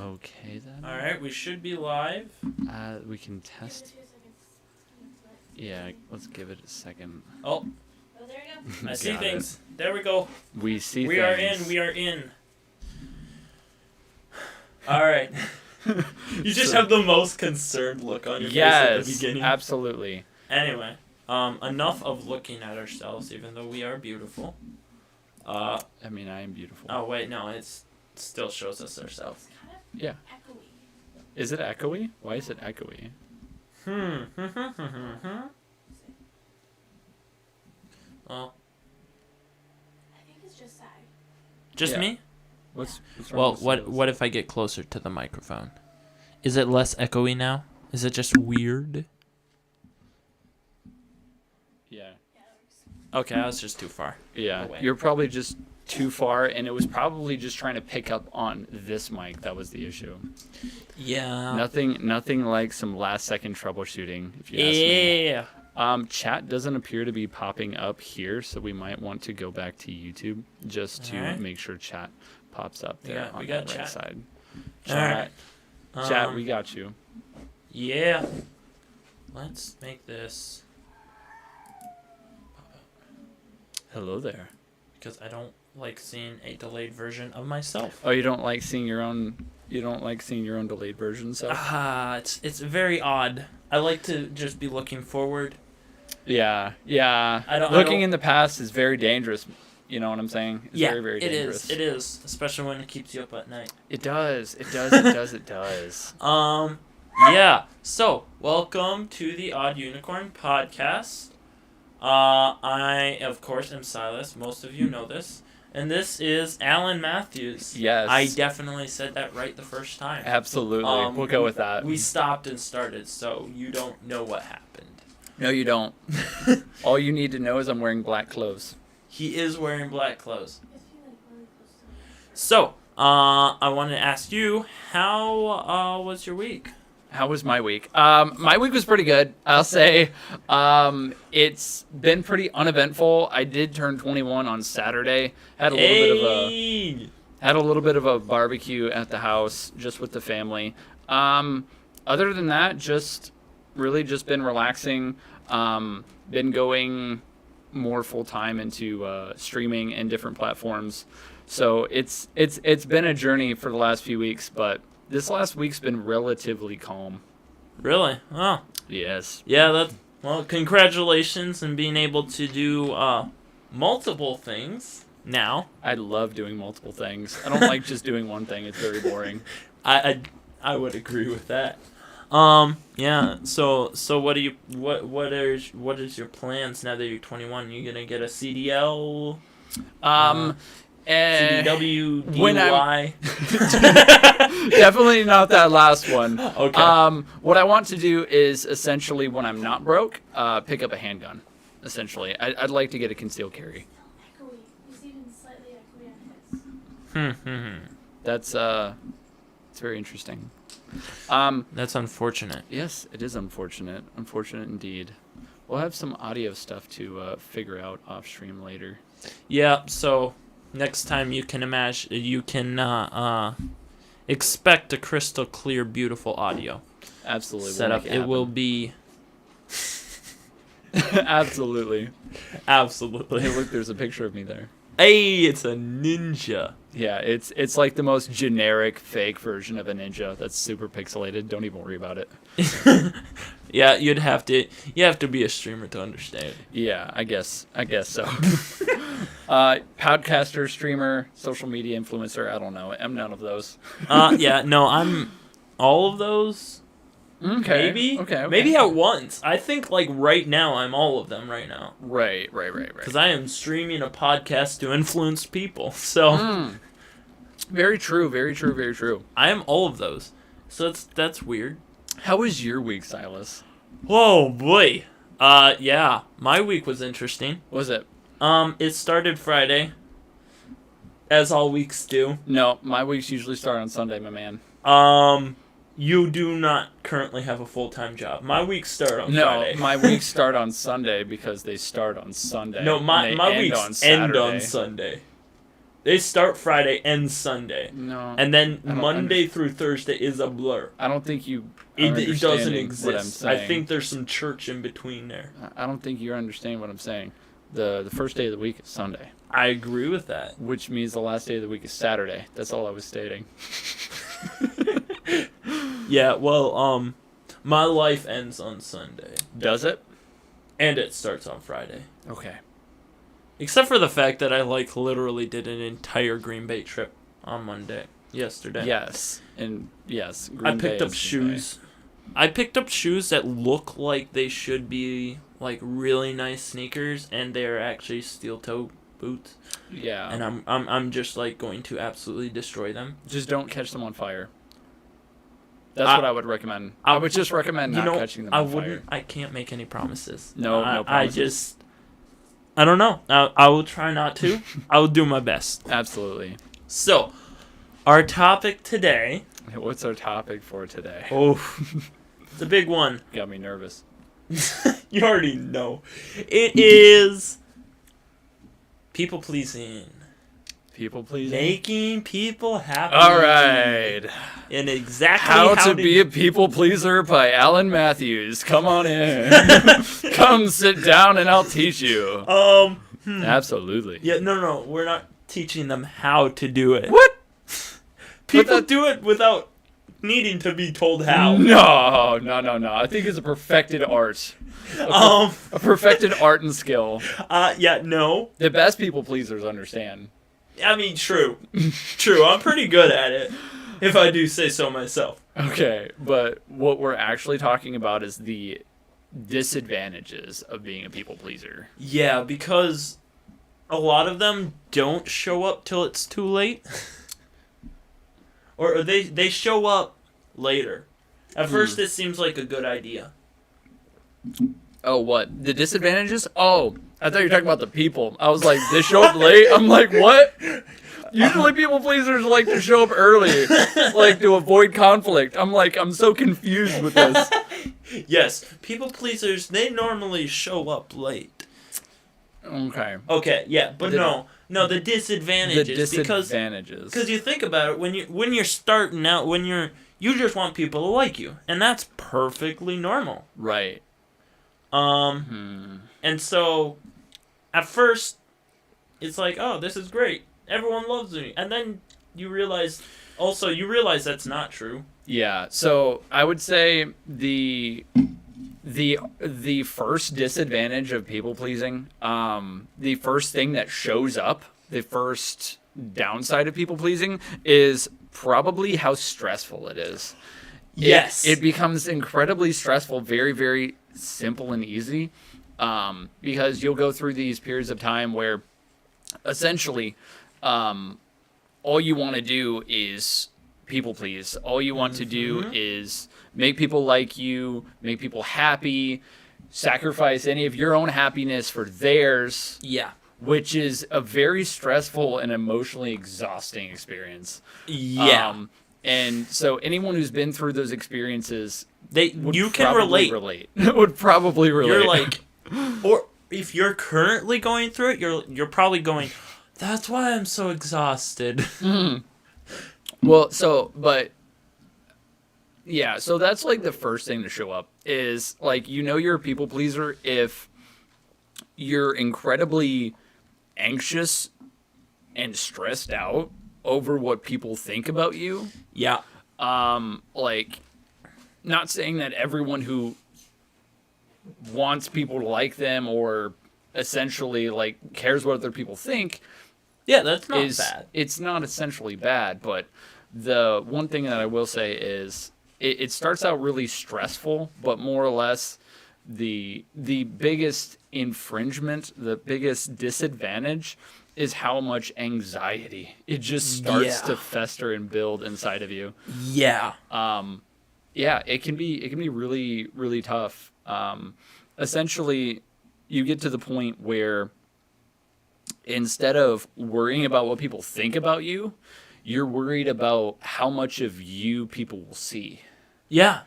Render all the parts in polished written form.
Okay then. All right, we should be live. We can test. Yeah, let's give it a second. Oh, Oh, there you go. I see Got things. There we go. We see We things. are in. We are in. All right. You just have the most concerned look on your face at the beginning. Absolutely. Anyway, enough of looking at ourselves, even though we are beautiful. I mean, I am beautiful. Oh wait, no, it still shows us ourselves. It's kind of Yeah. echoey. Is it echoey? Why is it echoey? Well, I think it's just sag. just Yeah. me? What's wrong Well, with what if I get closer to the microphone? Is it less echoey now? Is it just weird? Yeah. Yeah, that works. Okay, I was just too far. Yeah. Away. You're probably just too far, and it was probably just trying to pick up on this mic. That was the issue. Yeah. Nothing like some last second troubleshooting, if you ask me. Yeah. Chat doesn't appear to be popping up here, so we might want to go back to YouTube just to Alright. make sure chat pops up there We on got the right chat. side. Alright. Chat, we got you. Yeah. Let's make this Hello there. because I don't like seeing a delayed version of myself. Oh, you don't like seeing your own? You don't like seeing your own delayed version, so? It's very odd. I like to just be looking forward. Yeah. I don't- Looking in the past is very dangerous. You know what I'm saying? It's very, very it dangerous. is. It is, especially when it keeps you up at night. It does. It does. It does. It does. Yeah. So, welcome to the Odd Unicorn podcast. I, of course, am Silas. Most of you know this. And this is Alan Matthews. Yes. I definitely said that right the first time. Absolutely. We'll go with that. We stopped and started, so you don't know what happened. No, you don't. All you need to know is I'm wearing black clothes. He is wearing black clothes. I feel like really close to it. So, I wanted to ask you, how was your week? How was my week? My week was pretty good. I'll say it's been pretty uneventful. I did turn 21 on Saturday. Had a little bit of a barbecue at the house just with the family. Other than that, just been relaxing. Been going more full time into streaming and different platforms. So it's been a journey for the last few weeks, but this last week's been relatively calm. Really? Oh. Yes. Yeah, well, congratulations on being able to do multiple things now. I love doing multiple things. I don't like just doing one thing. It's very boring. I would agree with that. Yeah. So what is your plans now that you're 21? You gonna get a CDL? CDW, when DUI? Definitely not that last one. Okay. What I want to do is essentially when I'm not broke, pick up a handgun. Essentially, I'd like to get a concealed carry. Echoey. It's even slightly echoey on his. That's it's very interesting. That's unfortunate. Yes, it is unfortunate. Unfortunate indeed. We'll have some audio stuff to figure out off stream later. Yeah. So next time you can expect a crystal clear, beautiful audio Absolutely. we'll setup. make It will happen. be Absolutely. absolutely. Hey, look, there's a picture of me there. Hey, it's a ninja. Yeah, it's like the most generic fake version of a ninja that's super pixelated. Don't even worry about it. Yeah, you have to be a streamer to understand. Yeah, I guess so. Podcaster, streamer, social media influencer, I don't know. I'm none of those. Yeah, no, I'm all of those. Okay. Maybe. Okay. Maybe at once. I think like right now I'm all of them right now. Right. Because I am streaming a podcast to influence people. So Very true, very true, very true. I am all of those. So that's weird. How was your week, Silas? Whoa, boy. Yeah, my week was interesting. Was it? It started Friday, as all weeks do. No, my weeks usually start on Sunday, my man. You do not currently have a full-time job. My weeks start on Friday. No, my weeks start on Sunday because they start on Sunday. No, my and they weeks end end on Sunday. They start Friday and Sunday. No. And then I don't Monday through Thursday is a blur. I don't think you. It are doesn't understanding what I'm exist. I saying. think there's some church in between there. I don't think you understand what I'm saying. The first day of the week is Sunday, I agree with that. which means the last day of the week is Saturday. That's all I was stating. Yeah, well, my life ends on Sunday. Does it? And it starts on Friday. Okay. Except for the fact that I, literally did an entire Green Bay trip on yesterday. Yes. And yes. I Green picked Bay up is shoes. I picked up shoes that look like they should be, really nice sneakers, and they're actually steel-toe boots. Yeah. And I'm just, going to absolutely destroy them. Just don't catch them on fire. That's what I would recommend. I would just recommend not catching them on fire. I can't make any promises. No promises. I don't know. I will try not to. I will do my best. Absolutely. So, our topic today. What's our topic for today? Oh, it's a big one. Got me nervous. You already know. It is people pleasing. People pleasing. Making people happy. All right. And exactly How to Be a People Pleaser by Alan Matthews. Come on in. Come sit down and I'll teach you. Absolutely. Yeah, no. We're not teaching them how to do it. What? People do it without needing to be told how. No. I think it's a perfected art. A perfected art and skill. Yeah, no. The best people pleasers understand. I mean, true. True. I'm pretty good at it, if I do say so myself. Okay, but what we're actually talking about is the disadvantages of being a people pleaser. Yeah, because a lot of them don't show up till it's too late. Or they show up later. At first, it seems like a good idea. Oh, what? The disadvantages? Oh, I thought you were talking about the people. I was like, they show up late? I'm like, what? Usually people pleasers like to show up early, like to avoid conflict. I'm like, I'm so confused with this. Yes, people pleasers, they normally show up late. Okay. Okay, yeah, but no, the disadvantages. The disadvantages. Because you think about it, when you're starting out, you just want people to like you, and that's perfectly normal. Right. And so, at first, it's like, oh, this is great. Everyone loves me. And then you realize that's not true. Yeah, so I would say the first disadvantage of people pleasing, the first thing that shows up, the first downside of people pleasing is probably how stressful it is. Yes. It becomes incredibly stressful, very, very simple and easy, because you'll go through these periods of time where essentially all you want to do is people please. All you want to do is make people like you, make people happy, sacrifice any of your own happiness for theirs. Yeah. Which is a very stressful and emotionally exhausting experience. Yeah. And so anyone who's been through those experiences, you can relate. Would probably relate. You're like, or if you're currently going through it, you're probably going, that's why I'm so exhausted. Well, so that's like the first thing to show up is like, you're a people pleaser if you're incredibly anxious and stressed out over what people think about you. Yeah. Like, not saying that everyone who wants people to like them or essentially like cares what other people think. Yeah, that's not bad. It's not essentially bad, but the one thing that I will say is it starts out really stressful, but more or less the biggest infringement, the biggest disadvantage is how much anxiety it just starts to fester and build inside of you. Yeah. It can be really, really tough. Essentially, you get to the point where instead of worrying about what people think about you, you're worried about how much of you people will see. Yeah.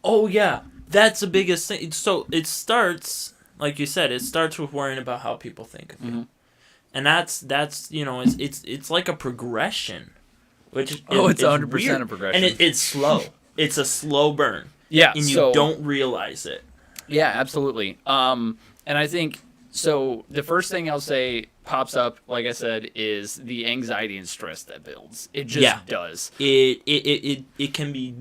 Oh, yeah. That's the biggest thing. So it starts, like you said, with worrying about how people think of you. And that's it's like a progression, which It's is 100% weird. a progression. And it's slow. It's a slow burn. Yeah, And you so, don't realize it. Yeah, absolutely. And I think so. The first thing I'll say pops up, like I said, is the anxiety and stress that builds. It just does. It can be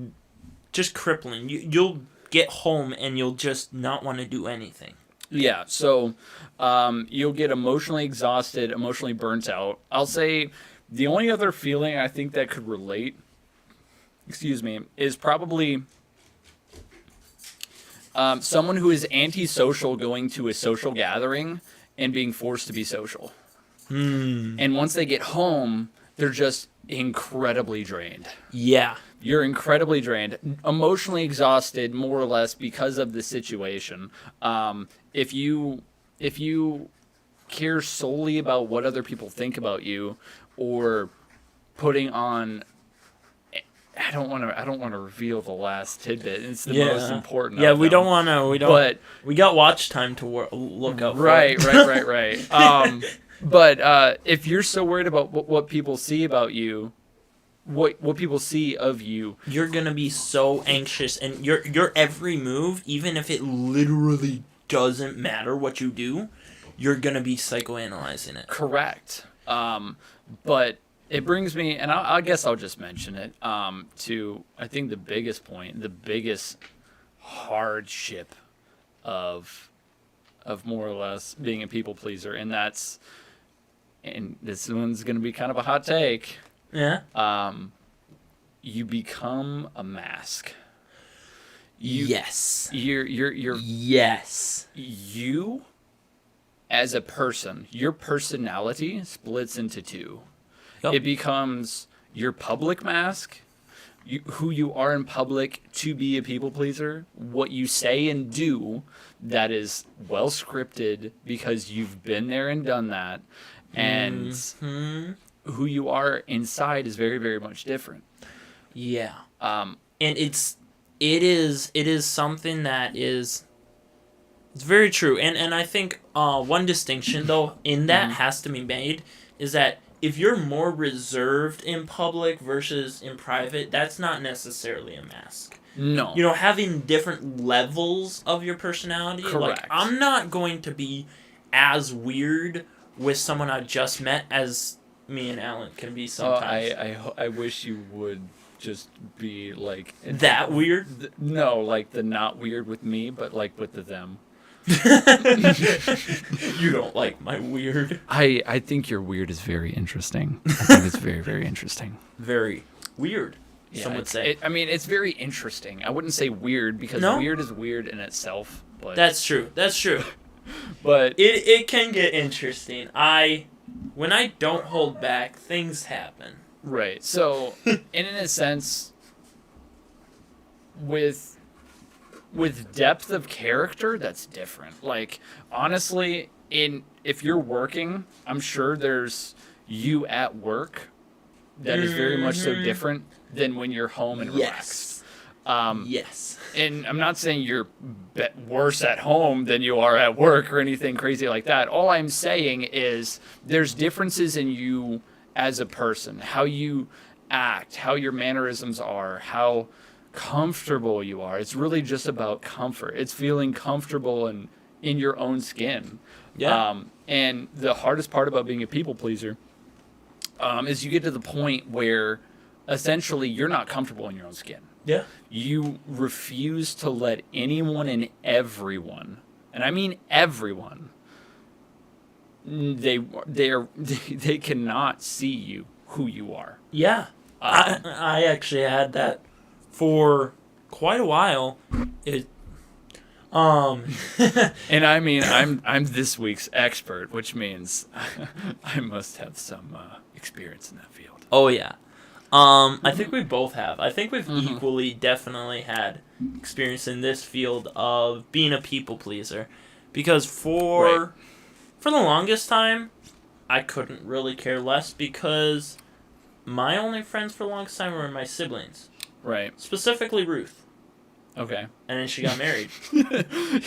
just crippling. You'll get home and you'll just not want to do anything. Yeah, so you'll get emotionally exhausted, emotionally burnt out. I'll say the only other feeling I think that could relate, is probably someone who is antisocial going to a social gathering and being forced to be social. And once they get home, they're just incredibly drained. Yeah. You're incredibly drained, emotionally exhausted, more or less, because of the situation. If you care solely about what other people think about you, or putting on, I don't want to reveal the last tidbit. It's the most important. Yeah, of we them. don't want to. We don't. But we got watch time to look up. Right. But if you're so worried about what people see about you, what people see of you, you're gonna be so anxious, and your every move, even if it literally doesn't matter what you do, you're gonna be psychoanalyzing it. Correct. But it brings me, and I guess I'll just mention it, to I think the biggest point, the biggest hardship of more or less being a people pleaser, and this one's gonna be kind of a hot take. Yeah. You become a mask. Yes. You're Yes. you as a person, your personality splits into two. Yep. It becomes your public mask, who you are in public to be a people pleaser, what you say and do that is well scripted because you've been there and done that, and who you are inside is very, very much different. Yeah. And it is something that is, it's very true. And I think one distinction though in that has to be made is that if you're more reserved in public versus in private, that's not necessarily a mask. No. You know, having different levels of your personality. Correct. Like, I'm not going to be as weird with someone I just met as me and Alan can be sometimes. I wish you would just be like that weird? No, like the not weird with me, but like with the them. You don't like my weird. I think your weird is very interesting. I think it's very, very interesting. Very weird. Yeah, some would say. It's very interesting. I wouldn't say weird because weird is weird in itself. But That's true. But it can get interesting. When I don't hold back, things happen. Right. So, in a sense, with depth of character, that's different. Like, honestly, if you're working, I'm sure there's you at work that is very much so different than when you're home and relaxed. Yes. And I'm not saying you're worse at home than you are at work or anything crazy like that. All I'm saying is there's differences in you as a person, how you act, how your mannerisms are, how comfortable you are. It's really just about comfort. It's feeling comfortable in your own skin. Yeah. And the hardest part about being a people pleaser is you get to the point where essentially you're not comfortable in your own skin. Yeah. You refuse to let anyone and everyone, and I mean everyone, they cannot see you who you are. Yeah. I actually had that for quite a while. And I mean I'm this week's expert, which means I must have some experience in that field. Oh yeah. I think we both have. I think we've equally definitely had experience in this field of being a people pleaser, because for the longest time, I couldn't really care less because my only friends for the longest time were my siblings. Right. Specifically Ruth. Okay. And then she got married.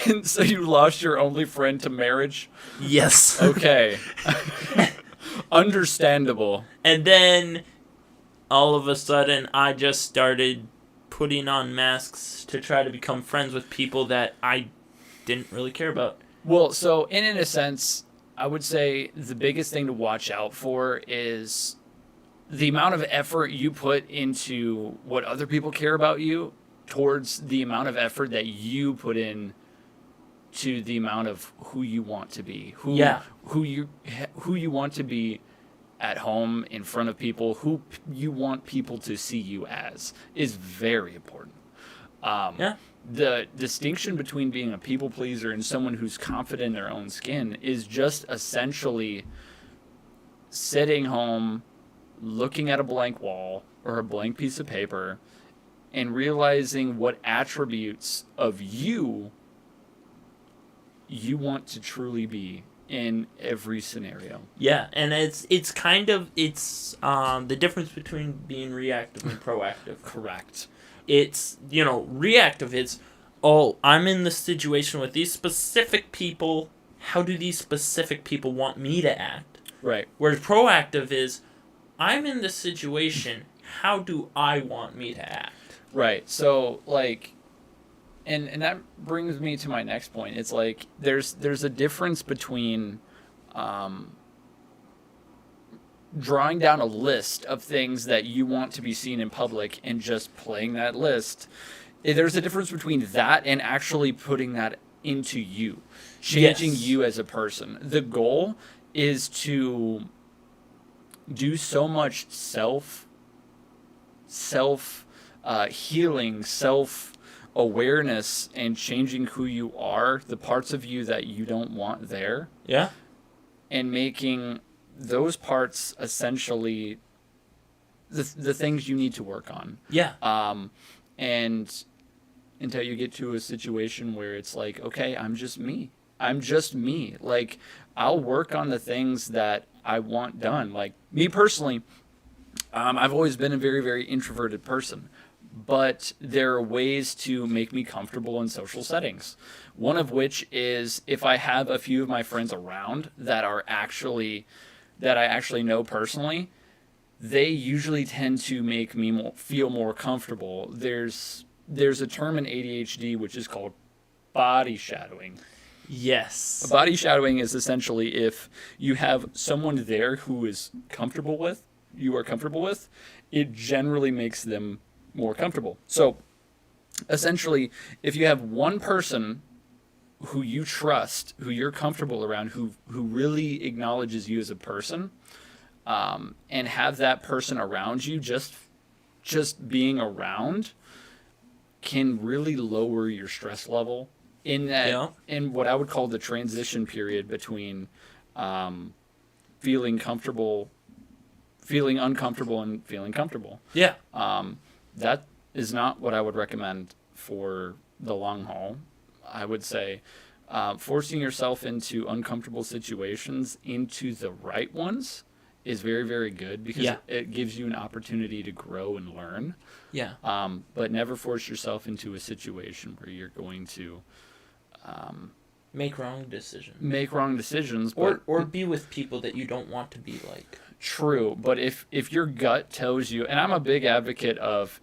And so you lost your only friend to marriage? Yes. Okay. Understandable. And then all of a sudden I just started putting on masks to try to become friends with people that I didn't really care about. Well, so in a sense, I would say the biggest thing to watch out for is the amount of effort you put into what other people care about you towards the amount of effort that you put in to the amount of who you want to be. Who you want to be at home in front of people, who you want people to see you as is very important. The distinction between being a people pleaser and someone who's confident in their own skin is just essentially sitting home, looking at a blank wall or a blank piece of paper, and realizing what attributes of you want to truly be in every scenario. Yeah, and it's kind of the difference between being reactive and proactive. Correct. It's, reactive, it's, oh, I'm in this situation with these specific people. How do these specific people want me to act? Right. Whereas proactive is, I'm in this situation. How do I want me to act? Right. So, like, and that brings me to my next point. It's like there's a difference between drawing down a list of things that you want to be seen in public and just playing that list. There's a difference between that and actually putting that into you, changing you as a person. The goal is to do so much self healing, self-awareness, and changing who you are, the parts of you that you don't want there. Yeah. And making those parts essentially the things you need to work on. Yeah. And until you get to a situation where it's like, okay, I'm just me. Like, I'll work on the things that I want done. Like, me personally, I've always been a very, very introverted person, but there are ways to make me comfortable in social settings. One of which is if I have a few of my friends around that I actually know personally, they usually tend to make me feel more comfortable. There's a term in ADHD which is called body shadowing. Yes. Body shadowing is essentially if you have someone there who is you are comfortable with, it generally makes them more comfortable. So essentially, if you have one person who you trust, who you're comfortable around, who really acknowledges you as a person, and have that person around you, just being around can really lower your stress level in that in what I would call the transition period between feeling uncomfortable and feeling comfortable. Yeah. That is not what I would recommend for the long haul. I would say forcing yourself into uncomfortable situations into the right ones is very, very good because it gives you an opportunity to grow and learn. Yeah. But never force yourself into a situation where you're going to make wrong decisions. Or be with people that you don't want to be like. True, but if your gut tells you, and I'm a big advocate of,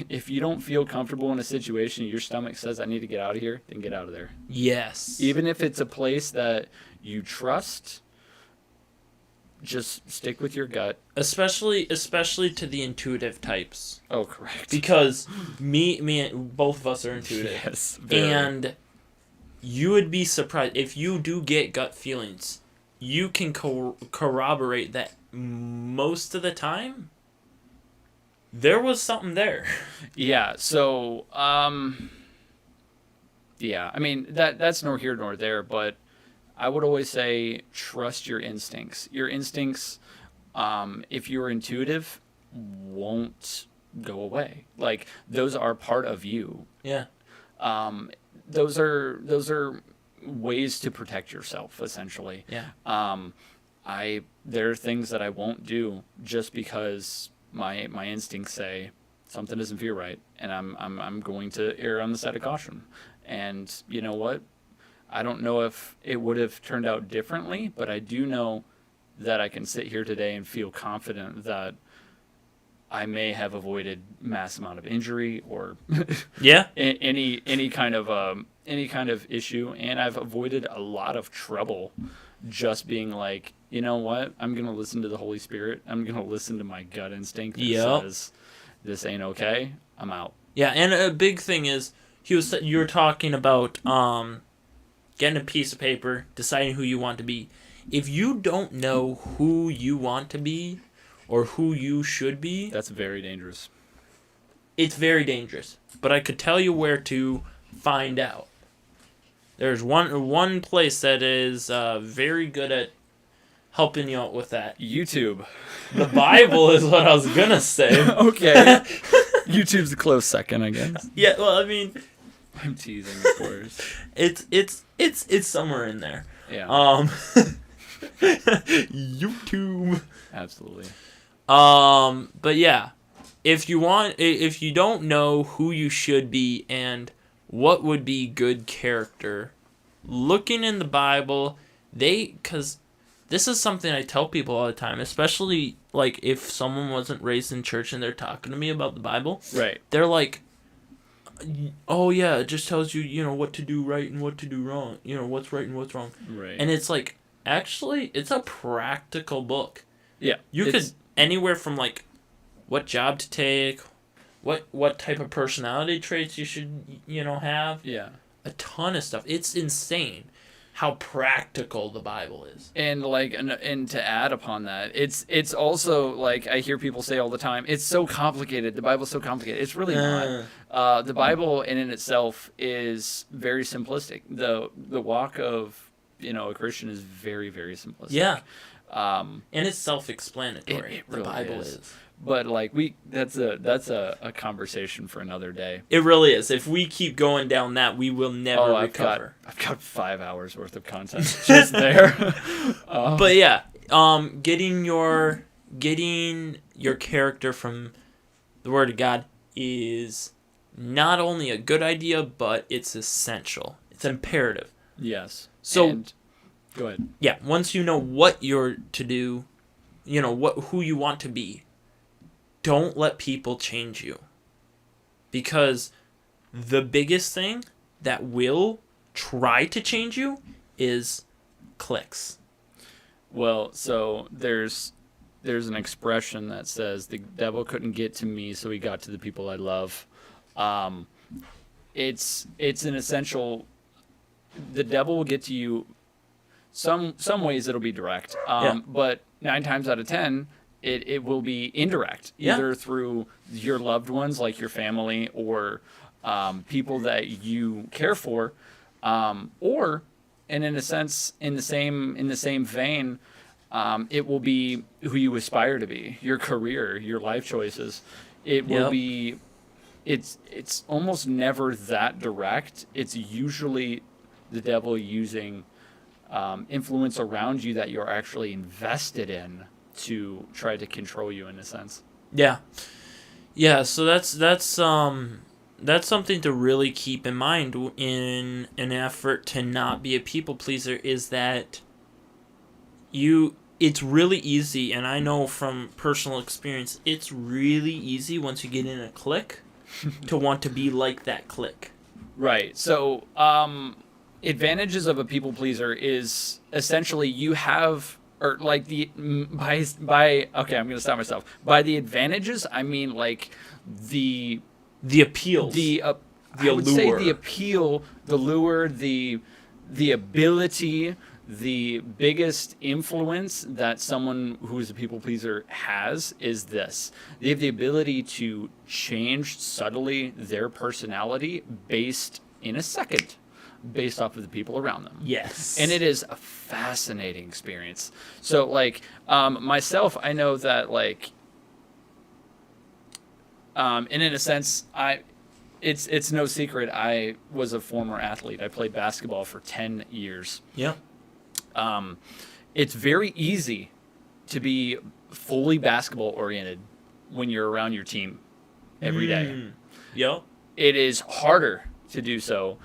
if you don't feel comfortable in a situation, your stomach says, I need to get out of here, then get out of there. Yes. Even if it's a place that you trust, just stick with your gut. Especially to the intuitive types. Oh, correct. Because me, both of us are intuitive. Yes. Very. And you would be surprised if you do get gut feelings. You can corroborate that most of the time there was something there. Yeah. So, yeah. I mean, that's nor here nor there, but I would always say trust your instincts. Your instincts, if you're intuitive, won't go away. Like, those are part of you. Yeah. Those are ways to protect yourself, essentially. Yeah. There are things that I won't do just because my instincts say something doesn't feel right, and I'm going to err on the side of caution. And you know what? I don't know if it would have turned out differently, but I do know that I can sit here today and feel confident that I may have avoided mass amount of injury or Yeah. any kind of issue, and I've avoided a lot of trouble just being like, you know what, I'm gonna listen to the Holy Spirit. I'm gonna listen to my gut instinct that Yep. says this ain't okay. I'm out. Yeah, and a big thing is you were talking about getting a piece of paper, deciding who you want to be. If you don't know who you want to be or who you should be, That's very dangerous. it's very dangerous. But I could tell you where to find out. There's one place that is very good at helping you out with that. YouTube. The Bible is what I was gonna say. Okay. YouTube's a close second, I guess. Yeah, well, I mean, I'm teasing, of course. it's somewhere in there. Yeah, YouTube. absolutely. But yeah, if you don't know who you should be and what would be good character, looking in the Bible, because this is something I tell people all the time, especially like if someone wasn't raised in church and they're talking to me about the Bible, Right. they're like, oh yeah, it just tells you, what to do right and what to do wrong, what's right and what's wrong. Right. And it's like, actually, it's a practical book. Yeah. You could anywhere from like what job to take, what type of personality traits you should have. Yeah. A ton of stuff. It's insane how practical the Bible is. And and to add upon that, it's also like I hear people say all the time, it's so complicated. The Bible's so complicated. It's really not. The Bible in itself is very simplistic. The walk of a Christian is very, very simplistic. Yeah. And it's self-explanatory. It really the Bible is. is. But like that's a conversation for another day. It really is. If we keep going down that, we will never recover. I've got 5 hours worth of content just there. But yeah, getting your character from the Word of God is not only a good idea, but it's essential. It's imperative. Yes. So go ahead. Yeah, once you know what you're to do, who you want to be, don't let people change you. Because the biggest thing that will try to change you is clicks. Well, so there's an expression that says the devil couldn't get to me, so he got to the people I love. It's an essential. The devil will get to you. Some ways it'll be direct, but 9 times out of 10, it will be indirect, either through your loved ones, like your family, or people that you care for, or, and in a sense, in the same vein, it will be who you aspire to be, your career, your life choices. It will be. It's almost never that direct. It's usually the devil using influence around you that you're actually invested in to try to control you in a sense. Yeah. So that's something to really keep in mind in an effort to not be a people pleaser, is that it's really easy, and I know from personal experience, it's really easy once you get in a clique to want to be like that clique. Right. So advantages of a people pleaser is essentially you have, or like by okay, I'm gonna stop myself. By the advantages, I mean like the appeals, I would say the appeal, the lure, the ability, the biggest influence that someone who is a people pleaser has is this: they have the ability to change subtly their personality in a second. Based off of the people around them. Yes. And it is a fascinating experience. So, like, myself, I know that, like, and in a sense, it's no secret, I was a former athlete. I played basketball for 10 years. Yeah. It's very easy to be fully basketball oriented when you're around your team every day. Yep. It is harder to do so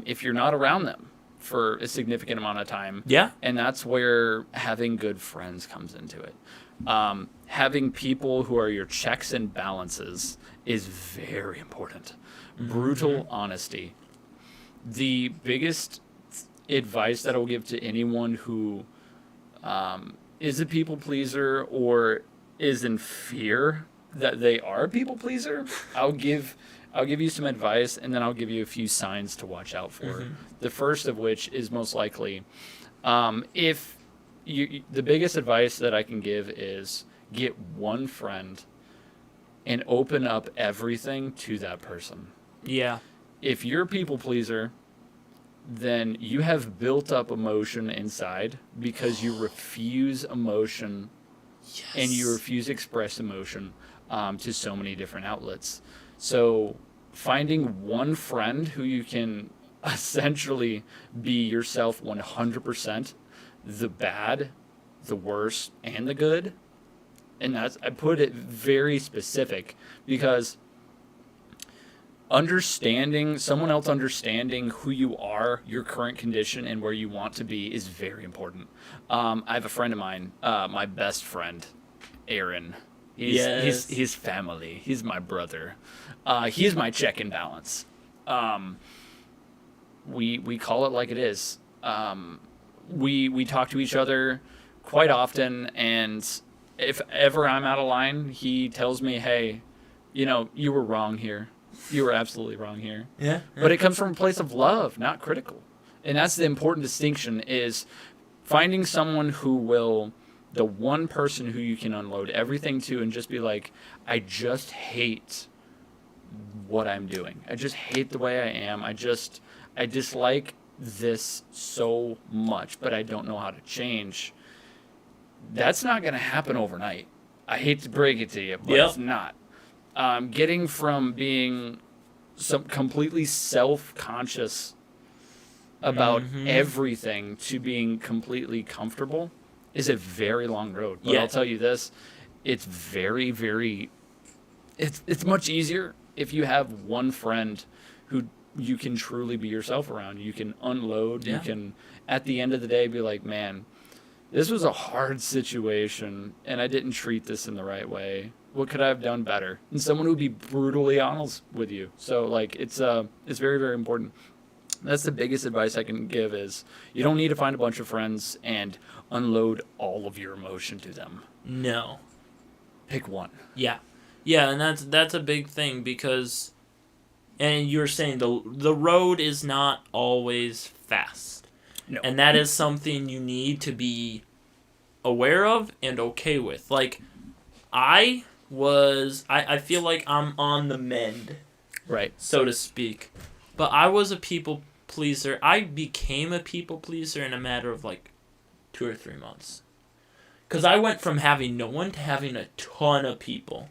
if you're not around them. for a significant amount of time. Yeah. And that's where having good friends comes into it. Having people who are your checks and balances is very important. Brutal honesty. The biggest advice that I'll give to anyone who is a people pleaser or is in fear that they are a people pleaser, I'll give you some advice, and then I'll give you a few signs to watch out for. The first of which is most likely, if you, the biggest advice that I can give is get one friend and open up everything to that person. Yeah. If you're a people pleaser, then you have built up emotion inside because you refuse emotion and you refuse to express emotion to so many different outlets. So finding one friend who you can essentially be yourself 100%, the bad, the worst, and the good. And that's, I put it very specific because someone else understanding who you are, your current condition, and where you want to be is very important. I have a friend of mine, my best friend, Aaron. He's family. He's my brother. He's my check and balance. We call it like it is. We talk to each other quite often, and if ever I'm out of line, he tells me, hey, you were wrong here. You were absolutely wrong here. Yeah. But it comes from a place of love, not critical. And that's the important distinction, is finding someone who will, the one person who you can unload everything to and just be like, I just hate what I'm doing. I just hate the way I am. I dislike this so much, but I don't know how to change. That's not going to happen overnight. I hate to break it to you, but it's not. Getting from being completely self-conscious about everything to being completely comfortable is a very long road. But I'll tell you this, it's very, very, it's much easier if you have one friend who you can truly be yourself around. You can unload. You can, at the end of the day, be like, man, this was a hard situation, and I didn't treat this in the right way. What could I have done better? And someone who would be brutally honest with you. So, like, it's very, very important. That's the biggest advice I can give, is you don't need to find a bunch of friends and unload all of your emotion to them. No. Pick one. Yeah. Yeah, and that's a big thing, because, and you're saying the road is not always fast. No. And that is something you need to be aware of and okay with. Like, I feel like I'm on the mend, right, so to speak. But I was a people pleaser. I became a people pleaser in a matter of like 2 or 3 months. Because I went from having no one to having a ton of people,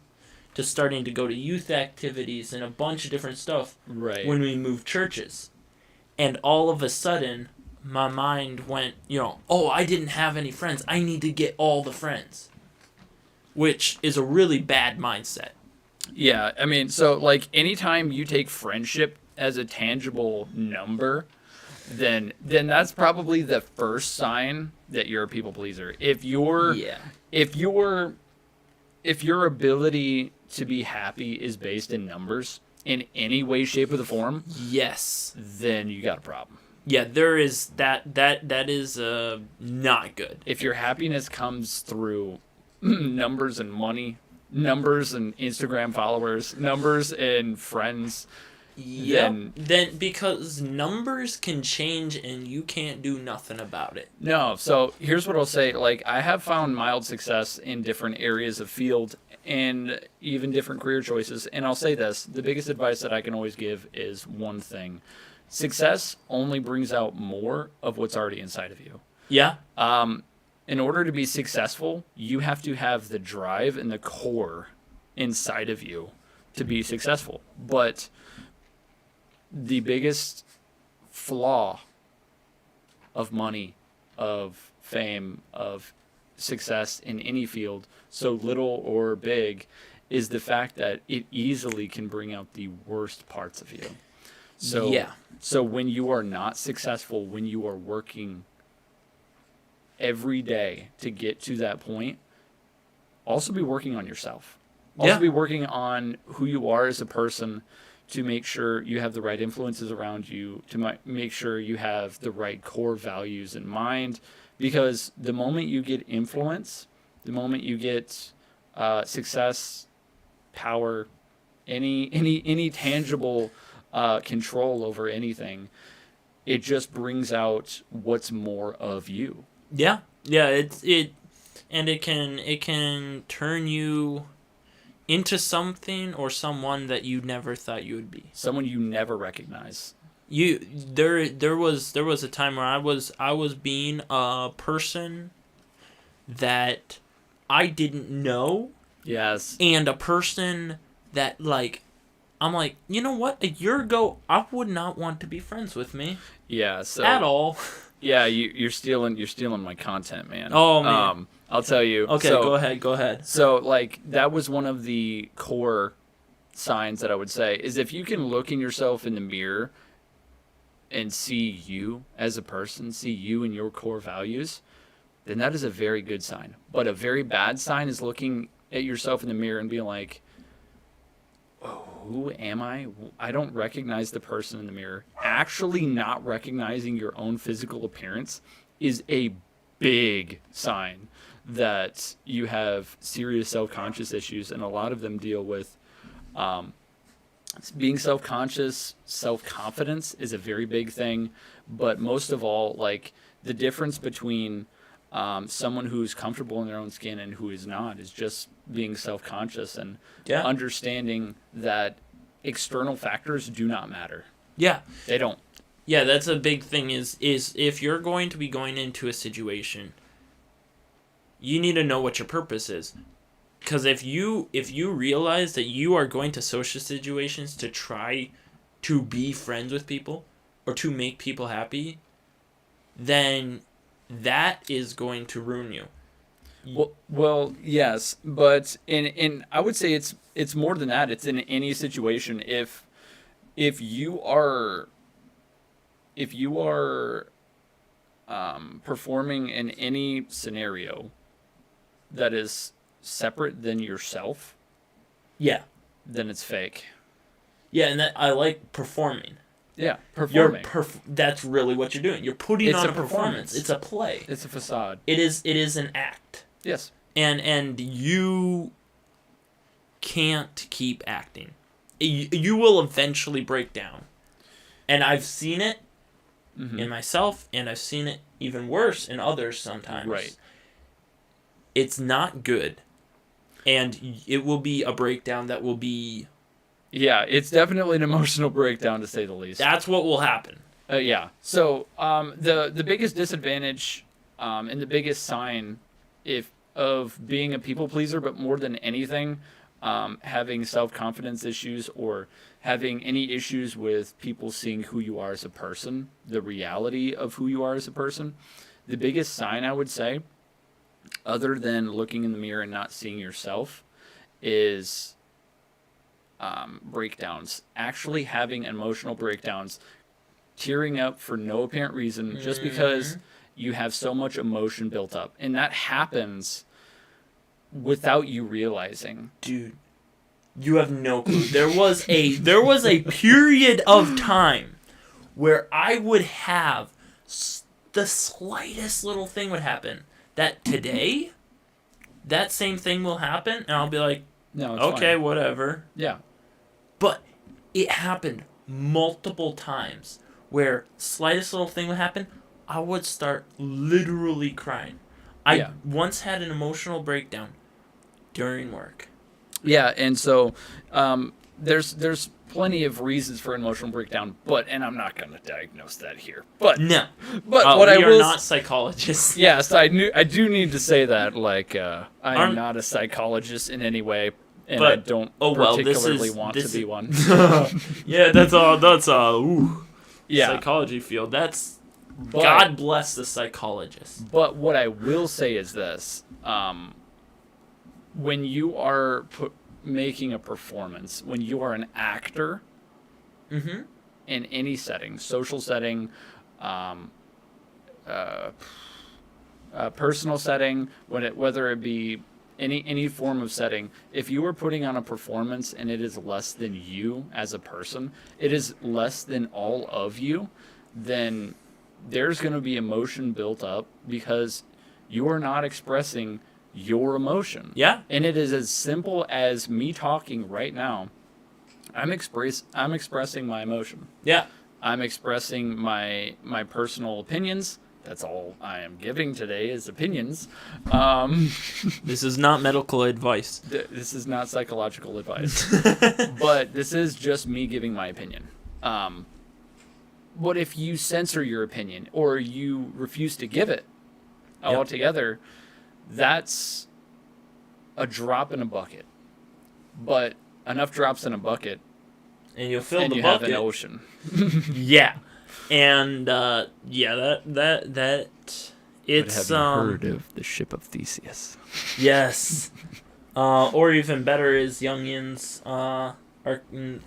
to starting to go to youth activities and a bunch of different stuff when we moved churches. And all of a sudden, my mind went, I didn't have any friends. I need to get all the friends. Which is a really bad mindset. Yeah, I mean, so, like, anytime you take friendship as a tangible number, then that's probably the first sign that you're a people pleaser. If your ability to be happy is based in numbers in any way, shape, or the form, yes, then you got a problem. Yeah, there is that is not good. If your happiness comes through numbers and money, numbers and Instagram followers, numbers and friends, then because numbers can change and you can't do nothing about it. No, so here's what I'll say. Like, I have found mild success in different areas of field and even different career choices. And I'll say this, the biggest advice that I can always give is one thing. Success only brings out more of what's already inside of you. Yeah. In order to be successful, you have to have the drive and the core inside of you to be successful. But the biggest flaw of money, of fame, of success in any field, so little or big, is the fact that it easily can bring out the worst parts of you. So Yeah. So when you are not successful, when you are working every day to get to that point, also be working on yourself. Also Yeah. be working on who you are as a person to make sure you have the right influences around you, to make sure you have the right core values in mind. Because the moment you get influence, the moment you get success, power, any tangible control over anything, it just brings out what's more of you. Yeah. Yeah, it can turn you into something or someone that you never thought you would be. Someone you never recognize. There was a time where I was being a person that I didn't know, Yes. and a person that, like, I'm like, you know what? A year ago, I would not want to be friends with me Yeah. So at all. yeah, you're stealing my content, man. Oh, man. I'll tell you. Okay, So, go ahead. So like that was one of the core signs that I would say is if you can look in yourself in the mirror and see you as a person, see you and your core values, then that is a very good sign. But a very bad sign is looking at yourself in the mirror and being like, oh, who am I? I don't recognize the person in the mirror. Actually not recognizing your own physical appearance is a big sign that you have serious self-conscious issues, and a lot of them deal with being self-conscious. Self-confidence is a very big thing, but most of all, like the difference between someone who's comfortable in their own skin and who is not is just being self-conscious and Yeah. understanding that external factors do not matter. Yeah. They don't. Yeah, that's a big thing is if you're going to be going into a situation, you need to know what your purpose is. Because if you realize that you are going to social situations to try to be friends with people or to make people happy, then that is going to ruin you. Well, yes, but in I would say it's more than that. It's in any situation. If you are performing in any scenario that is separate than yourself, Yeah. then it's fake. Yeah, and that I like performing. Yeah, You're performing. that's really what you're doing. You're putting It's on a a performance. performance. It's a play. It's a facade. It is an act. Yes. And you can't keep acting. You will eventually break down. And I've seen it Mm-hmm. in myself, and I've seen it even worse in others sometimes. Right. It's not good. And it will be a breakdown that will be... Yeah, it's definitely an emotional breakdown to say the least. That's what will happen. Yeah. So the biggest disadvantage and the biggest sign of being a people pleaser, but more than anything, having self-confidence issues or having any issues with people seeing who you are as a person, the reality of who you are as a person, the biggest sign I would say, other than looking in the mirror and not seeing yourself, is breakdowns. Actually having emotional breakdowns, tearing up for no apparent reason, just because you have so much emotion built up. And that happens without you realizing. Dude, you have no clue. There was a period of time where I would have the slightest little thing would happen. That today, that same thing will happen, and I'll be like, No, it's okay, fine. whatever. Yeah. But it happened multiple times where slightest little thing would happen, I would start literally crying. I once had an emotional breakdown during work. Yeah, and so there's plenty of reasons for emotional breakdown, and I'm not going to diagnose that here. But No. what we I will are not psychologists. Yes, I do need to say that. Like, I am not a psychologist in any way, and I don't particularly want to be one. Yeah, that's ooh. Yeah, Psychology field. That's but, God bless the psychologist. But what I will say is this: when you are making a performance, when you are an actor, Mm-hmm. in any setting, social setting, personal setting, whether it be any form of setting, if you are putting on a performance and it is less than you as a person, it is less than all of you, then there's going to be emotion built up because you are not expressing your emotion. Yeah. And it is as simple as me talking right now. I'm expressing my emotion. Yeah. I'm expressing my personal opinions. That's all I am giving today is opinions. This is not medical advice. This is not psychological advice. But this is just me giving my opinion. What if you censor your opinion or you refuse to give it altogether? That's a drop in a bucket. But enough drops in a bucket, and you'll fill and the you bucket. have an ocean. Yeah, and that it's heard of the ship of Theseus? Yes, or even better is Jungian's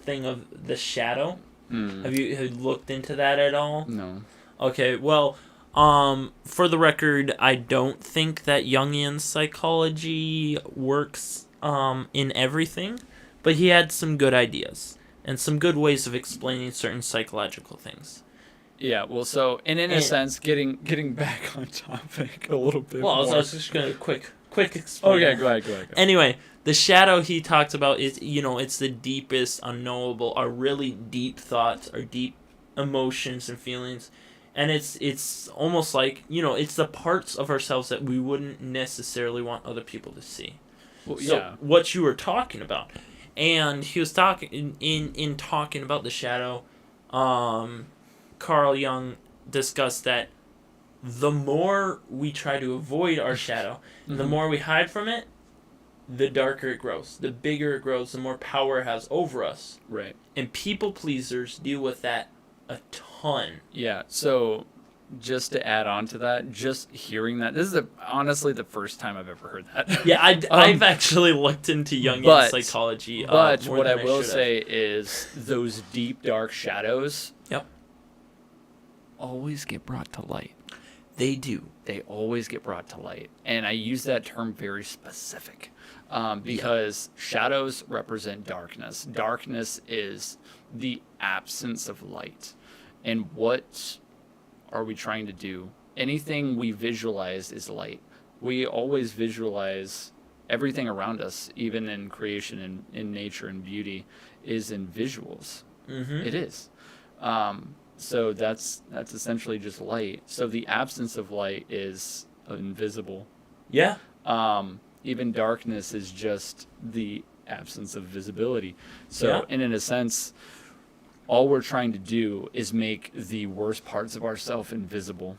thing of the shadow. Have you looked into that at all? No. Okay, well, for the record, I don't think that Jungian psychology works in everything, but he had some good ideas and some good ways of explaining certain psychological things. Yeah, well, so in a sense, getting back on topic a little bit. Well, more. I was just gonna quick explain. Okay, go ahead. Anyway, the shadow he talked about is, it's the deepest, unknowable, are really deep thoughts, or deep emotions and feelings, and it's almost like it's the parts of ourselves that we wouldn't necessarily want other people to see. Well, So yeah. what you were talking about, and he was talking in talking about the shadow. Carl Jung discussed that the more we try to avoid our shadow, the more we hide from it, the darker it grows. The bigger it grows, the more power it has over us. Right. And people pleasers deal with that a ton. Yeah. So, just to add on to that, just hearing that, this is honestly the first time I've ever heard that. Yeah, I've actually looked into Jungian psychology. But more what I than will should say is those deep, dark shadows. Yep. Always get brought to light. They do. They always get brought to light. And I use that term very specific because shadows represent darkness. Darkness is the absence of light. And what are we trying to do? Anything we visualize is light. We always visualize everything around us, even in creation and in nature and beauty, is in visuals. Mm-hmm. It is. So that's essentially just light. So the absence of light is invisible. Yeah. Even darkness is just the absence of visibility. So in a sense, all we're trying to do is make the worst parts of ourselves invisible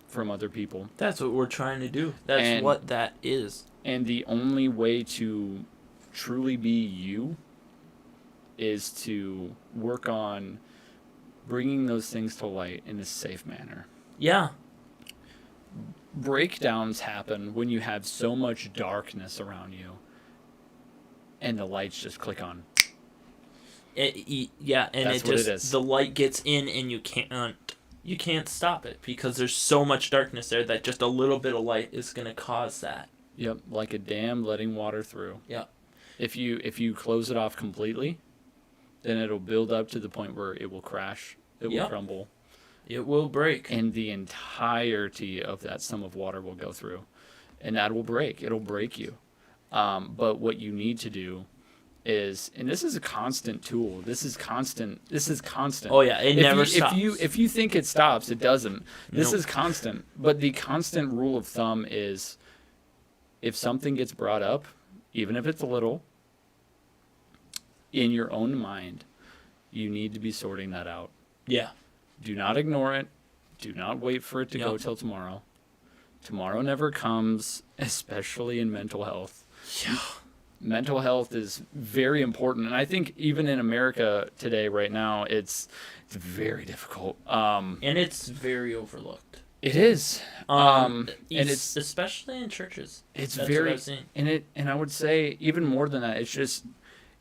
from other people. That's what we're trying to do. That's what that is. And the only way to truly be you is to work on bringing those things to light in a safe manner. Yeah. Breakdowns happen when you have so much darkness around you and the lights just click on. Yeah, and That's what it is. The light gets in and you can't stop it because there's so much darkness there that just a little bit of light is going to cause that. Yep, like a dam letting water through. Yep. If you close it off completely, then it'll build up to the point where it will crash, it will crumble. It will break. And the entirety of that sum of water will go through. And that will break. It'll break you. But what you need to do is, and this is a constant tool. This is constant. Oh yeah, it never stops. If you think it stops, it doesn't. This Nope. is constant. But the constant rule of thumb is if something gets brought up, even if it's a little, in your own mind, you need to be sorting that out. Yeah. Do not ignore it. Do not wait for it to go till tomorrow. Tomorrow never comes, especially in mental health. Yeah. Mental health is very important, and I think even in America today, right now, it's very difficult. And it's very overlooked. It is. And it's especially in churches. It's That's very what I've seen. and I would say even more than that, it's just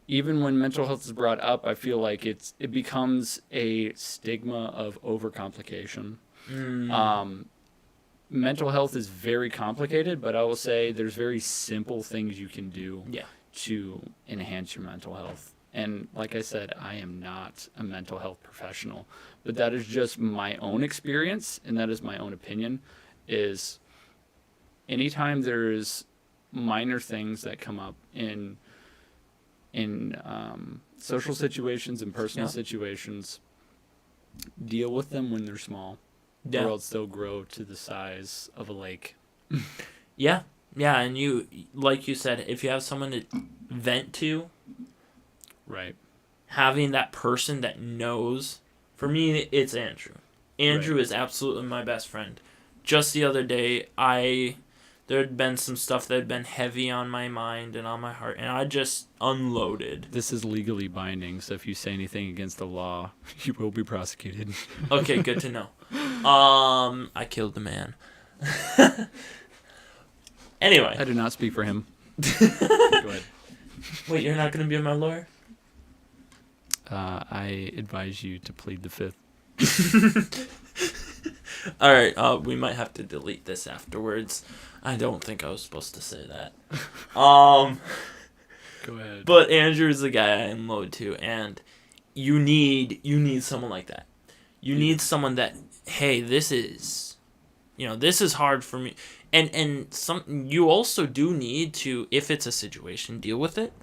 even when mental health is brought up, I feel like it becomes a stigma of overcomplication. Mental health is very complicated, but I will say there's very simple things you can do to enhance your mental health. And like I said, I am not a mental health professional, but that is just my own experience, and that is my own opinion, is anytime there's minor things that come up in social situations and personal situations, deal with them when they're small, or else they'll grow to the size of a lake. Yeah, and you, like you said, if you have someone to vent to, right, having that person that knows. For me, it's Andrew. Andrew is absolutely my best friend. Just the other day, there had been some stuff that had been heavy on my mind and on my heart, and I just unloaded. This is legally binding, so if you say anything against the law, you will be prosecuted. Okay, good to know. I killed the man. Anyway. I do not speak for him. Go ahead. Wait, you're not going to be my lawyer? I advise you to plead the fifth. All right, we might have to delete this afterwards. I don't think I was supposed to say that. Go ahead. But Andrew is the guy I unload to, and you need someone like that. You need someone that, hey, this is hard for me, and you also do need to, if it's a situation, deal with it.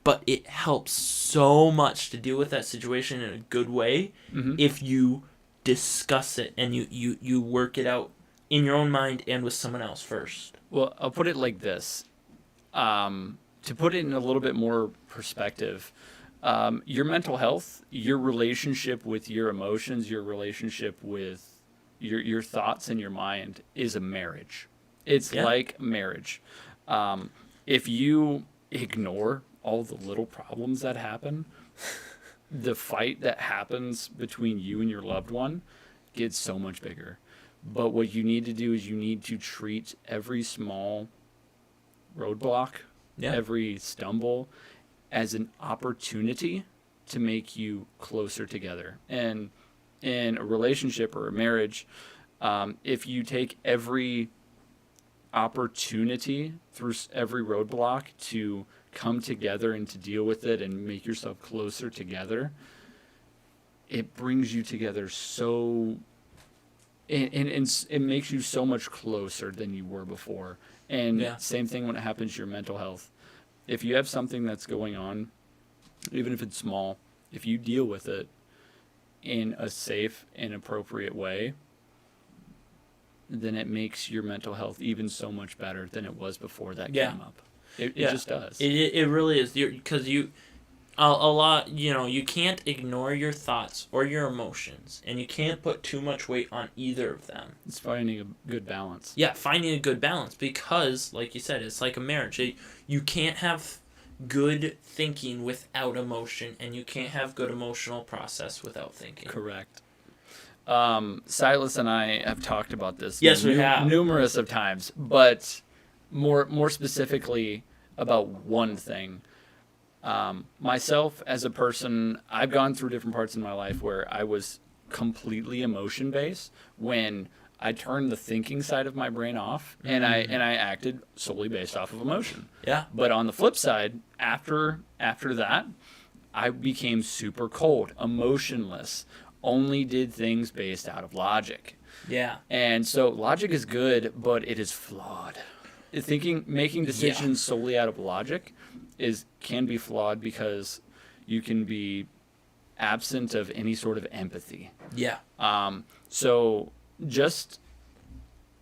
But it helps so much to deal with that situation in a good way if you discuss it and you work it out in your own mind and with someone else first. Well, I'll put it like this. To put it in a little bit more perspective, your mental health, your relationship with your emotions, your relationship with your thoughts and your mind is a marriage. It's like marriage. If you ignore all the little problems that happen, the fight that happens between you and your loved one gets so much bigger. But what you need to do is you need to treat every small roadblock, every stumble, as an opportunity to make you closer together. And in a relationship or a marriage, if you take every opportunity through every roadblock to come together and to deal with it and make yourself closer together, it brings you together so, and it makes you so much closer than you were before. And same thing when it happens to your mental health. If you have something that's going on, even if it's small, if you deal with it in a safe and appropriate way, then it makes your mental health even so much better than it was before that came up. It just does. It really is, because a lot, you can't ignore your thoughts or your emotions, and you can't put too much weight on either of them. It's finding a good balance. Yeah, finding a good balance, because, like you said, it's like a marriage. You can't have good thinking without emotion, and you can't have good emotional process without thinking. Correct. Silas and I have talked about this we have numerous of times, but more specifically about one thing. Myself as a person, I've gone through different parts in my life where I was completely emotion based when I turned the thinking side of my brain off and I acted solely based off of emotion. Yeah. But on the flip side, after that, I became super cold, emotionless, only did things based out of logic. Yeah. And so logic is good, but it is flawed. Making decisions solely out of logic can be flawed because you can be absent of any sort of empathy. Yeah. So just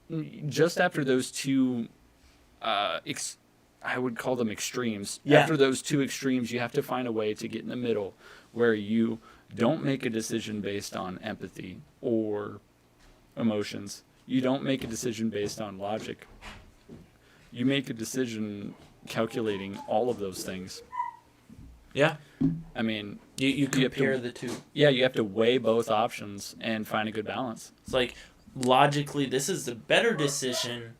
after those two, I would call them extremes. Yeah. After those two extremes, you have to find a way to get in the middle where you don't make a decision based on empathy or emotions. You don't make a decision based on logic. You make a decision calculating all of those things. Yeah. I mean, you compare the two. Yeah, you have to weigh both options and find a good balance. It's like, logically, this is the better decision,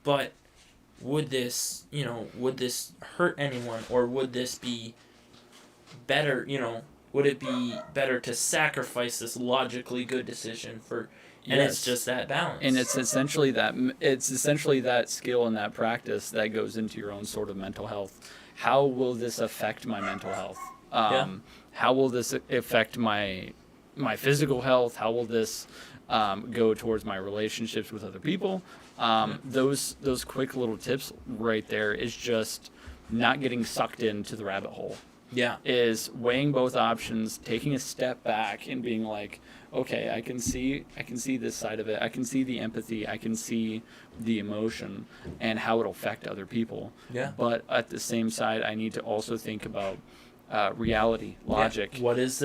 but would this hurt anyone, or would this be better, would it be better to sacrifice this logically good decision for, and Yes. it's just that balance. And it's essentially that skill and that practice that goes into your own sort of mental health. How will this affect my mental health? How will this affect my physical health? How will this go towards my relationships with other people? Those quick little tips right there is just not getting sucked into the rabbit hole. Yeah. Is weighing both options, taking a step back and being like, okay, I can see this side of it. I can see the empathy. I can see the emotion and how it'll affect other people. Yeah. But at the same side, I need to also think about reality, logic. Yeah. What is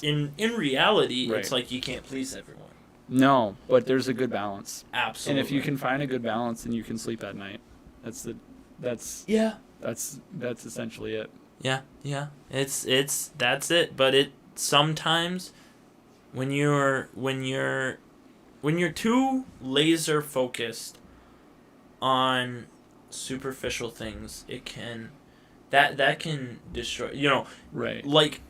in reality? Right. It's like you can't please everyone. No, but there's a good balance. Absolutely. And if you can find a good balance, then you can sleep at night. That's essentially it. Yeah. That's it. But it sometimes when you're too laser focused on superficial things, it can that can destroy. Right. Like,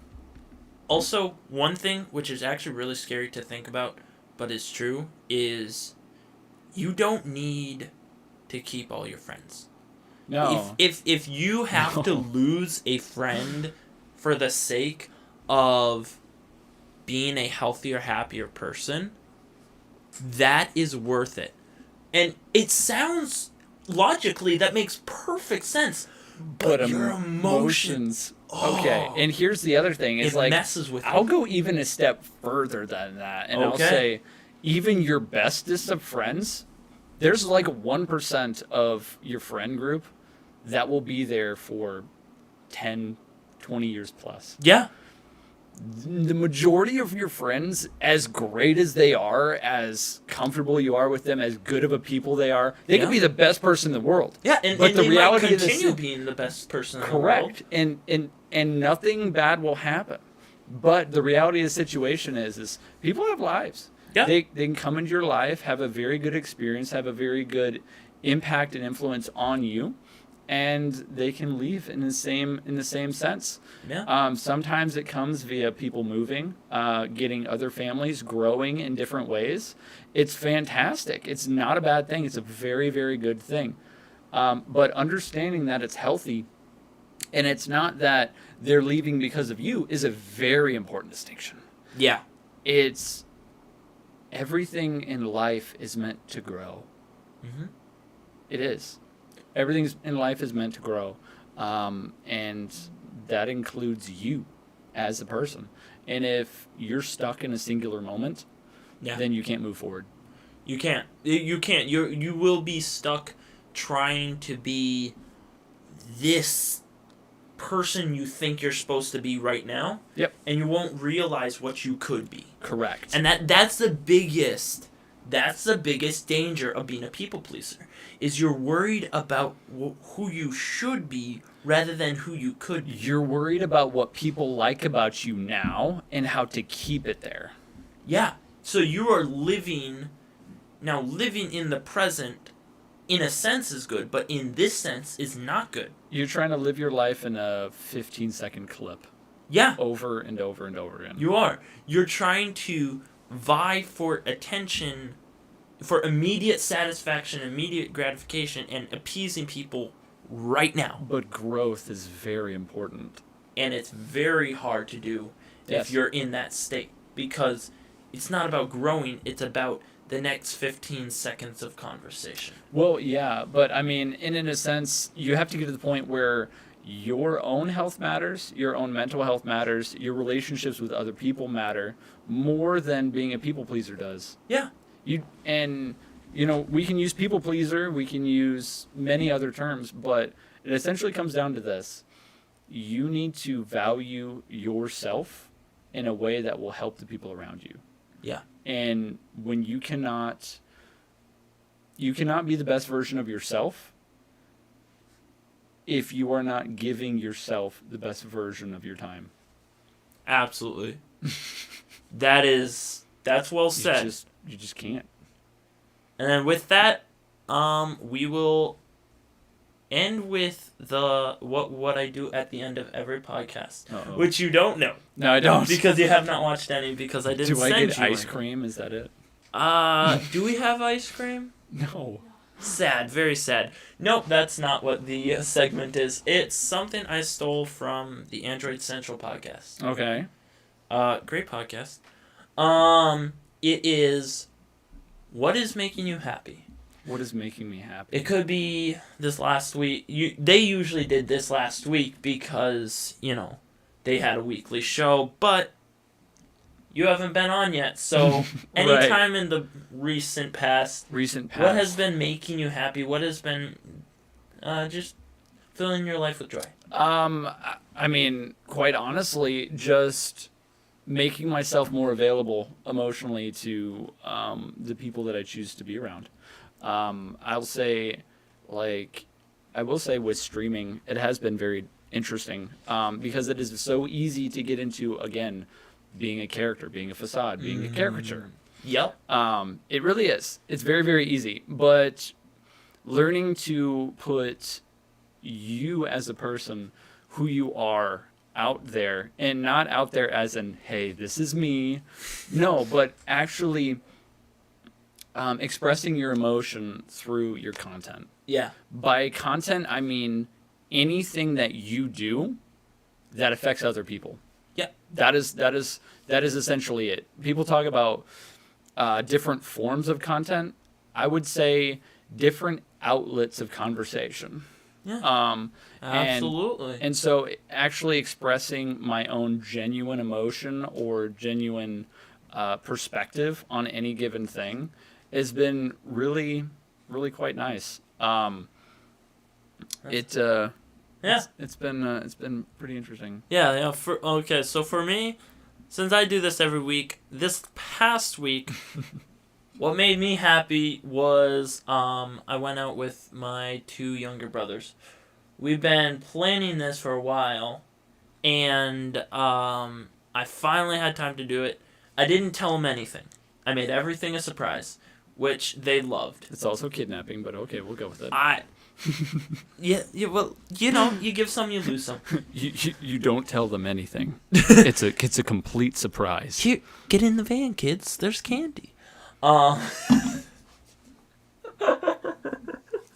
also one thing which is actually really scary to think about, but it's true, is you don't need to keep all your friends. No. If you have to lose a friend for the sake of being a healthier, happier person, that is worth it. And it sounds logically that makes perfect sense. But your emotions. Okay, and here's the other thing: is It like messes with I'll you. go even a step further than that, and I'll Okay. say, even your bestest of friends, there's like 1% of your friend group that will be there for 10, 20 years plus. Yeah. The majority of your friends, as great as they are, as comfortable you are with them, as good of a people they are, they could Yeah. be the best person in the world. Yeah, and But the they reality might of this continue is- being the best person in the world. Correct. And nothing bad will happen. But the reality of the situation is people have lives. Yeah. They can come into your life, have a very good experience, have a very good impact and influence on you, and they can leave in the same sense. Yeah. Sometimes it comes via people moving, getting other families, growing in different ways. It's fantastic. It's not a bad thing. It's a very, very good thing. But understanding that it's healthy, and it's not that they're leaving because of you, is a very important distinction. Yeah. It's everything in life is meant to grow. Mm-hmm. It is. Everything in life is meant to grow. And that includes you as a person. And if you're stuck in a singular moment, Yeah. then you can't move forward. You can't. You will be stuck trying to be this person you think you're supposed to be right now. Yep. And you won't realize what you could be. Correct. And that's the biggest danger of being a people pleaser, is you're worried about who you should be rather than who you could be. You're worried about what people like about you now and how to keep it there. Yeah. So you are living in the present, in a sense is good, but in this sense is not good. You're trying to live your life in a 15-second clip Yeah. over and over and over again. You are. You're trying to vie for attention, for immediate satisfaction, immediate gratification, and appeasing people right now. But growth is very important. And it's very hard to do Yes. if you're in that state, because it's not about growing, it's about the next 15 seconds of conversation. Well, yeah, but I mean, in a sense, you have to get to the point where your own health matters, your own mental health matters, your relationships with other people matter more than being a people pleaser does. Yeah. We can use people pleaser, we can use many other terms, but it essentially comes down to this. You need to value yourself in a way that will help the people around you. Yeah. And when you cannot be the best version of yourself if you are not giving yourself the best version of your time. Absolutely. That's well said. You just can't. And then with that, we will end with the what I do at the end of every podcast, Uh-oh. which you don't know. No, I don't. Because you have not watched any, because I didn't Do I send get you ice any. cream? Is that it? Do we have ice cream? No. Sad, very sad. Nope, that's not what the segment is. It's something I stole from the Android Central podcast. Okay. Great podcast. It is, what is making you happy? What is making me happy? It could be this last week. They usually did this last week because, they had a weekly show, but you haven't been on yet. So anytime in the recent past, what has been making you happy? What has been just filling your life with joy? I mean, quite honestly, just making myself more available emotionally to the people that I choose to be around. I will say with streaming, it has been very interesting because it is so easy to get into, again, being a character, being a facade, being a caricature. Yep. It really is. It's very, very easy. But learning to put you as a person, who you are, out there, and not out there as in, hey, this is me. No, but actually expressing your emotion through your content. Yeah. By content, I mean anything that you do that affects other people. Yeah. That is essentially it. People talk about different forms of content. I would say different outlets of conversation. Yeah. Absolutely. And so actually expressing my own genuine emotion or genuine perspective on any given thing has been really, really quite nice. It's been pretty interesting. Yeah. So for me, since I do this every week, this past week, what made me happy was I went out with my 2 younger brothers. We've been planning this for a while, and I finally had time to do it. I didn't tell them anything. I made everything a surprise, which they loved. It's also kidnapping, but okay, we'll go with it. Yeah, well, you give some, you lose some. You don't tell them anything. It's a complete surprise. Here, get in the van, kids. There's candy.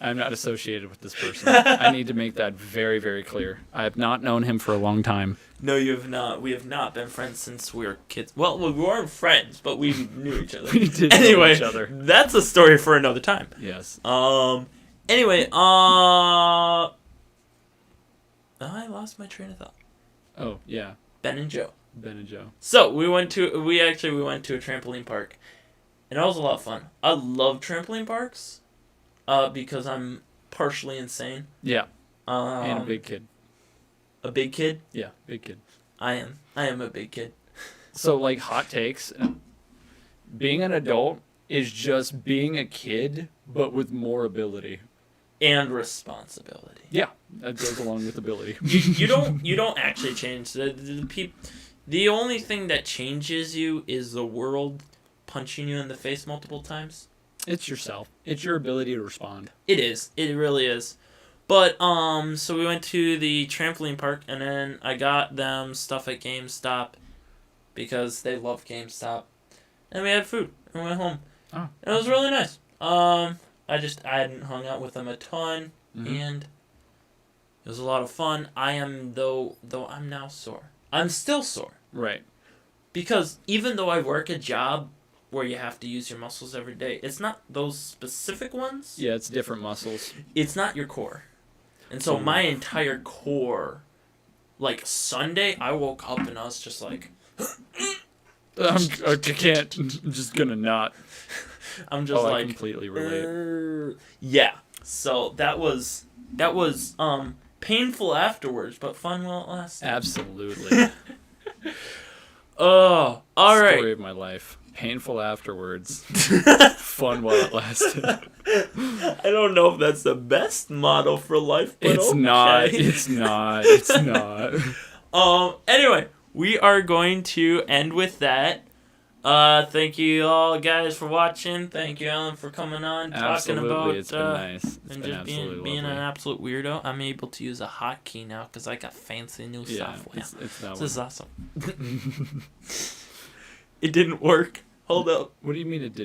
I'm not associated with this person. I need to make that very, very clear. I have not known him for a long time. No, you have not. We have not been friends since we were kids. Well, we weren't friends, but we knew each other. We did Anyway, know each other. That's a story for another time. Yes. Anyway, I lost my train of thought. Oh, yeah. Ben and Joe. Ben and Joe. So, we went to a trampoline park. And that was a lot of fun. I love trampoline parks. Because I'm partially insane. Yeah. And a big kid. A big kid? Yeah, big kid. I am a big kid. So, like, hot takes. Being an adult is just being a kid, but with more ability. And responsibility. Yeah, that goes along with ability. You don't actually change. The only thing that changes you is the world punching you in the face multiple times. It's yourself. It's your ability to respond. It is. It really is. But, so we went to the trampoline park, and then I got them stuff at GameStop, because they love GameStop. And we had food, and we went home. Oh. And it was really nice. I hadn't hung out with them a ton, and it was a lot of fun. I am, though I'm now sore. I'm still sore. Right. Because even though I work a job where you have to use your muscles every day, it's not those specific ones. Yeah, it's different muscles. It's not your core. And so my entire core, like Sunday, I woke up and I was just like... I can't. I'm just gonna not. I'm just I completely relate. Yeah. So that was painful afterwards, but fun while it lasted. Absolutely. Oh, all right. Story of my life. Painful afterwards. Fun while it lasted. I don't know if that's the best motto for life, but It's okay. not. It's not. It's not. Anyway, we are going to end with that. Thank you all guys for watching. Thank you, Alan, for coming on, talking about It's been nice. It's and been just absolutely being an lovely. absolute weirdo. I'm able to use a hotkey now because I got fancy new Yeah, software. it's that This is one. awesome. It didn't work. Hold up. What do you mean it didn't?